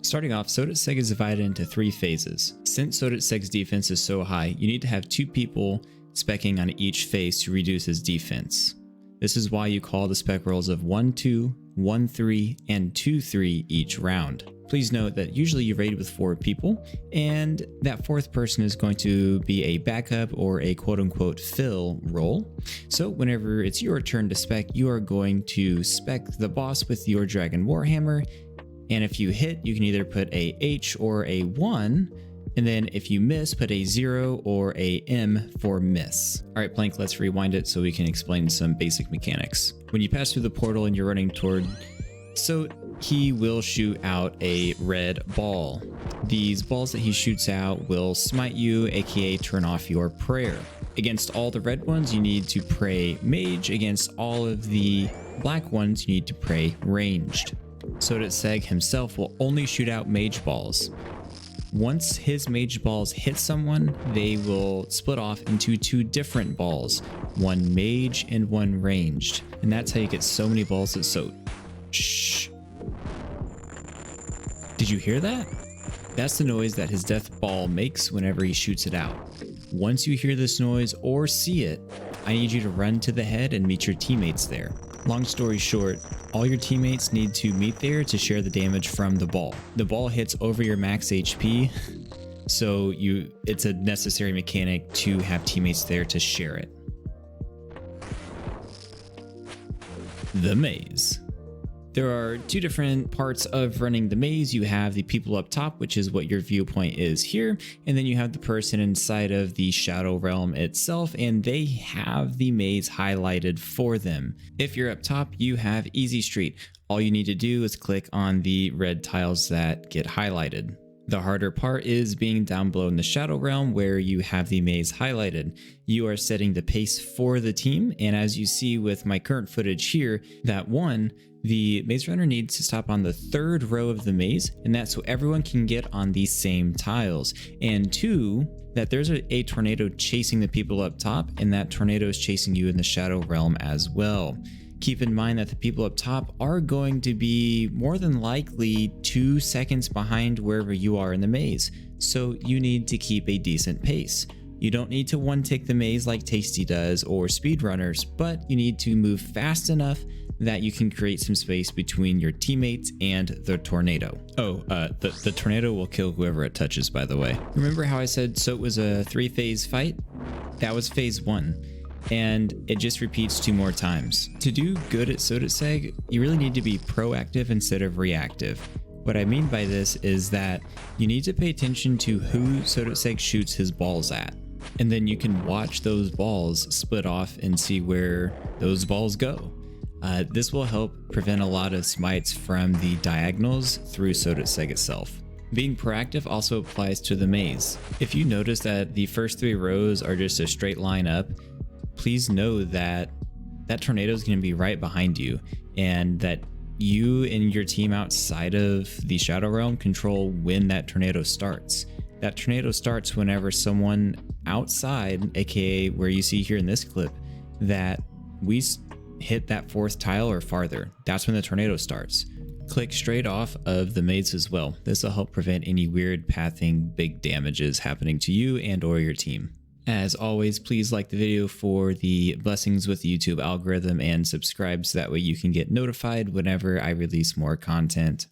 Starting off, Sotetseg is divided into 3 phases. Since Sotetseg's defense is so high, you need to have 2 people specking on each phase to reduce his defense. This is why you call the spec rolls of 1-2, 1-3, and 2-3 each round. Please note that usually you raid with 4 people, and that 4th person is going to be a backup or a quote-unquote fill role. So whenever it's your turn to spec, you are going to spec the boss with your Dragon Warhammer, and if you hit, you can either put a H or a 1, and then if you miss, put a 0 or a M for miss. Alright Plank, let's rewind it so we can explain some basic mechanics. When you pass through the portal and you're running toward Sot, he will shoot out a red ball. These balls that he shoots out will smite you, aka turn off your prayer. Against all the red ones, you need to pray mage. Against all of the black ones, you need to pray ranged. Sotetseg himself will only shoot out mage balls. Once his mage balls hit someone, they will split off into 2 different balls, one mage and one ranged. And that's how you get so many balls at Sot. Shh. Did you hear that? That's the noise that his death ball makes whenever he shoots it out. Once you hear this noise or see it, I need you to run to the head and meet your teammates there. Long story short, all your teammates need to meet there to share the damage from the ball. The ball hits over your max HP, so it's a necessary mechanic to have teammates there to share it. The maze. There are 2 different parts of running the maze. You have the people up top, which is what your viewpoint is here, and then you have the person inside of the Shadow Realm itself, and they have the maze highlighted for them. If you're up top, you have Easy Street. All you need to do is click on the red tiles that get highlighted. The harder part is being down below in the Shadow Realm where you have the maze highlighted. You are setting the pace for the team, and as you see with my current footage here, that 1, the maze runner needs to stop on the 3rd row of the maze, and that's so everyone can get on the same tiles. And 2, that there's a tornado chasing the people up top, and that tornado is chasing you in the Shadow Realm as well. Keep in mind that the people up top are going to be more than likely 2 seconds behind wherever you are in the maze, so you need to keep a decent pace. You don't need to one-tick the maze like Tasty does or speedrunners, but you need to move fast enough that you can create some space between your teammates and the tornado. Oh, the tornado will kill whoever it touches, by the way. Remember how I said Sot was a 3-phase fight? That was phase 1. And it just repeats 2 more times. To do good at Sotetseg, you really need to be proactive instead of reactive. What I mean by this is that you need to pay attention to who Sotetseg shoots his balls at. And then you can watch those balls split off and see where those balls go. This will help prevent a lot of smites from the diagonals through Sotetseg itself. Being proactive also applies to the maze. If you notice that the first 3 rows are just a straight line up, please know that that tornado is going to be right behind you, and that you and your team outside of the Shadow Realm control when that tornado starts. That tornado starts whenever someone outside, aka where you see here in this clip, that we hit that 4th tile or farther. That's when the tornado starts. Click straight off of the maze as well. This will help prevent any weird pathing big damages happening to you and or your team. As always, please like the video for the blessings with the YouTube algorithm and subscribe so that way you can get notified whenever I release more content.